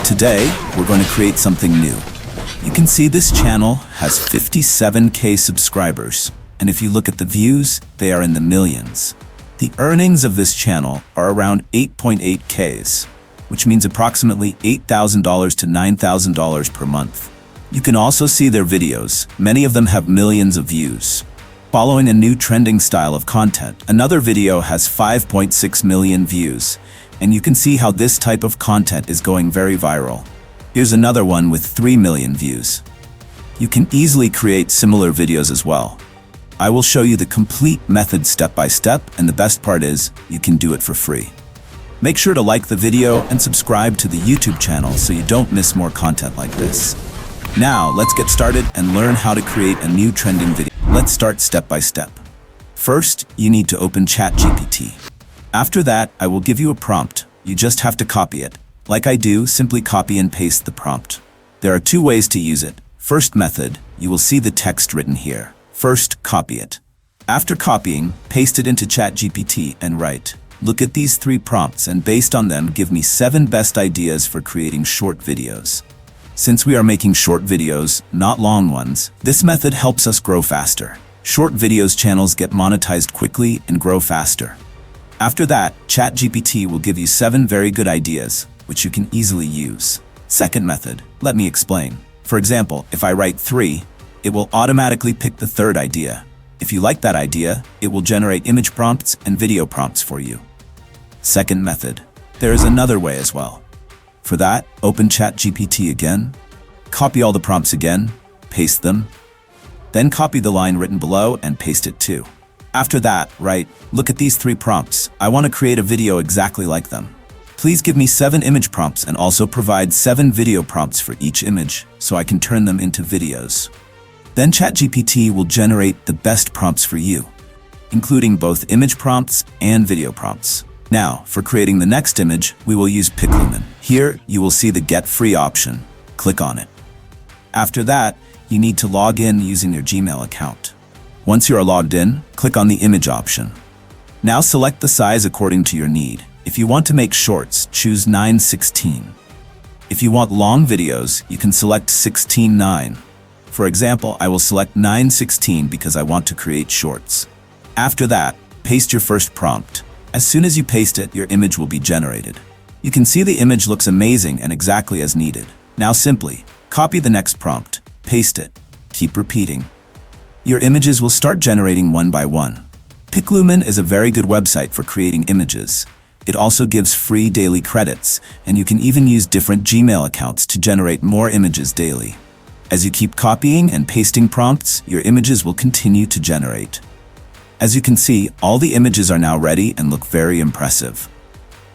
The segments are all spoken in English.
Today, we're going to create something new. You can see this channel has 57K subscribers, and if you look at the views, they are in the millions. The earnings of this channel are around 8.8Ks, which means approximately $8,000 to $9,000 per month. You can also see their videos. Many of them have millions of views. Following a new trending style of content, another video has 5.6 million views, and you can see how this type of content is going very viral. Here's another one with 3 million views. You can easily create similar videos as well. I will show you the complete method step by step, and the best part is, you can do it for free. Make sure to like the video and subscribe to the YouTube channel so you don't miss more content like this. Now, let's get started and learn how to create a new trending video. Let's start step by step. First, you need to open ChatGPT. After that, I will give you a prompt. You just have to copy it. Like I do, simply copy and paste the prompt. There are two ways to use it. First method, you will see the text written here. First, copy it. After copying, paste it into ChatGPT and write, "Look at these 3 prompts and based on them, give me 7 best ideas for creating short videos." Since we are making short videos, not long ones, this method helps us grow faster. Short videos channels get monetized quickly and grow faster. After that, ChatGPT will give you 7 very good ideas, which you can easily use. Second method, let me explain. For example, if I write 3, it will automatically pick the 3rd idea. If you like that idea, it will generate image prompts and video prompts for you. Second method, there is another way as well. For that, open ChatGPT again, copy all the prompts again, paste them, then copy the line written below and paste it too. After that, write, "Look at these 3 prompts. I want to create a video exactly like them. Please give me 7 image prompts and also provide 7 video prompts for each image so I can turn them into videos." Then ChatGPT will generate the best prompts for you, including both image prompts and video prompts. Now, for creating the next image, we will use Piclumen. Here, you will see the Get Free option. Click on it. After that, you need to log in using your Gmail account. Once you are logged in, click on the image option. Now select the size according to your need. If you want to make shorts, choose 9:16. If you want long videos, you can select 16:9. For example, I will select 9:16 because I want to create shorts. After that, paste your first prompt. As soon as you paste it, your image will be generated. You can see the image looks amazing and exactly as needed. Now simply, copy the next prompt, paste it, keep repeating. Your images will start generating one by one. Piclumen is a very good website for creating images. It also gives free daily credits, and you can even use different Gmail accounts to generate more images daily. As you keep copying and pasting prompts, your images will continue to generate. As you can see, all the images are now ready and look very impressive.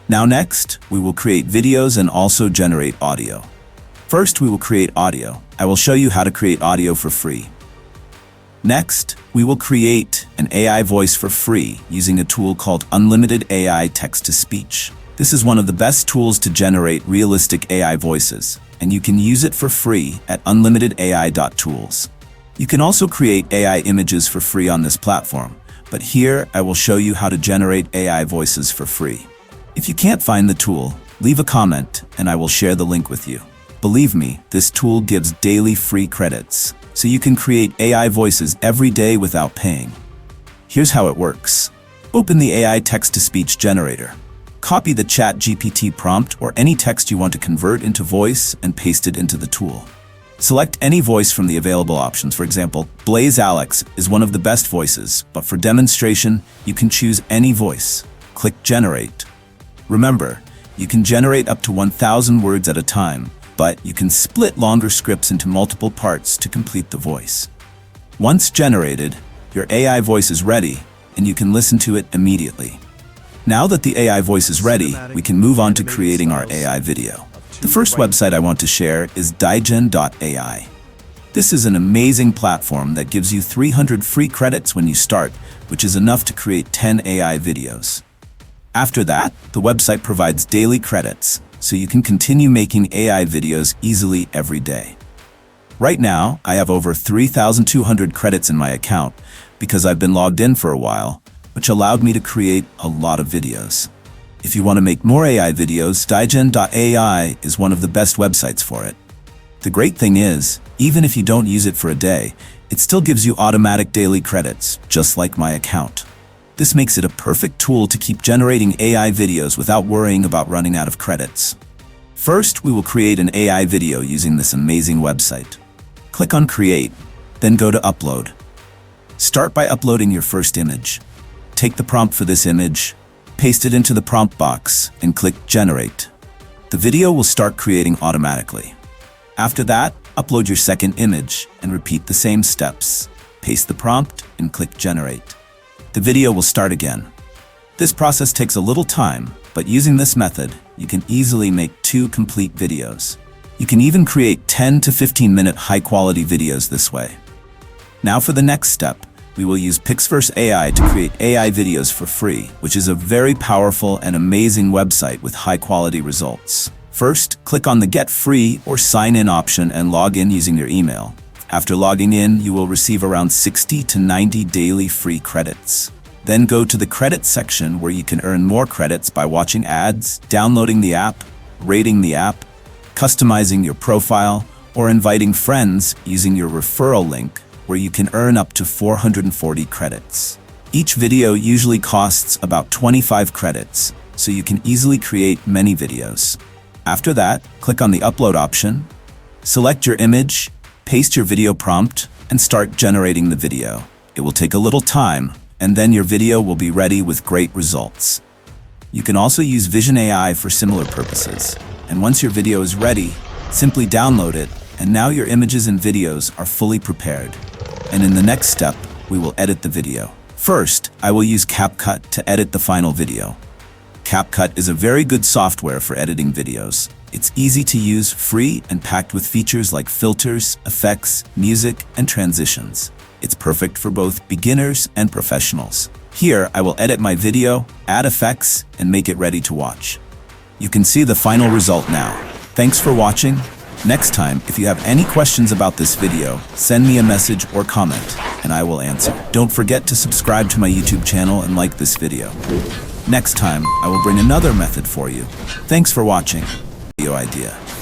Now next, we will create videos and also generate audio. First, we will create audio. I will show you how to create audio for free. Next, we will create an AI voice for free using a tool called Unlimited AI Text-to-Speech. This is one of the best tools to generate realistic AI voices, and you can use it for free at unlimitedai.tools. You can also create AI images for free on this platform, but here I will show you how to generate AI voices for free. If you can't find the tool, leave a comment and I will share the link with you. Believe me, this tool gives daily free credits, so you can create AI voices every day without paying. Here's how it works. Open the AI text-to-speech generator. Copy the ChatGPT prompt or any text you want to convert into voice and paste it into the tool. Select any voice from the available options. For example, Blaze Alex is one of the best voices, but for demonstration, you can choose any voice. Click Generate. Remember, you can generate up to 1,000 words at a time, but you can split longer scripts into multiple parts to complete the voice. Once generated, your AI voice is ready, and you can listen to it immediately. Now that the AI voice is ready, we can move on to creating our AI video. The first website I want to share is Digen.ai. This is an amazing platform that gives you 300 free credits when you start, which is enough to create 10 AI videos. After that, the website provides daily credits, so you can continue making AI videos easily every day. Right now, I have over 3,200 credits in my account because I've been logged in for a while, which allowed me to create a lot of videos. If you want to make more AI videos, Digen.ai is one of the best websites for it. The great thing is, even if you don't use it for a day, it still gives you automatic daily credits, just like my account. This makes it a perfect tool to keep generating AI videos without worrying about running out of credits. First, we will create an AI video using this amazing website. Click on Create, then go to Upload. Start by uploading your first image. Take the prompt for this image, paste it into the prompt box, and click Generate. The video will start creating automatically. After that, upload your second image and repeat the same steps. Paste the prompt and click Generate. The video will start again. This process takes a little time, but using this method, you can easily make 2 complete videos. You can even create 10 to 15-minute high-quality videos this way. Now for the next step, we will use Pixverse AI to create AI videos for free, which is a very powerful and amazing website with high-quality results. First, click on the Get Free or Sign In option and log in using your email. After logging in, you will receive around 60 to 90 daily free credits. Then go to the credits section where you can earn more credits by watching ads, downloading the app, rating the app, customizing your profile, or inviting friends using your referral link where you can earn up to 440 credits. Each video usually costs about 25 credits, so you can easily create many videos. After that, click on the Upload option, select your image, paste your video prompt, and start generating the video. It will take a little time, and then your video will be ready with great results. You can also use Vision AI for similar purposes. And once your video is ready, simply download it, and now your images and videos are fully prepared. And in the next step, we will edit the video. First, I will use CapCut to edit the final video. CapCut is a very good software for editing videos. It's easy to use, free, and packed with features like filters, effects, music, and transitions. It's perfect for both beginners and professionals. Here, I will edit my video, add effects, and make it ready to watch. You can see the final result now. Thanks for watching. Next time, if you have any questions about this video, send me a message or comment, and I will answer. Don't forget to subscribe to my YouTube channel and like this video. Next time, I will bring another method for you. Thanks for watching. Video idea.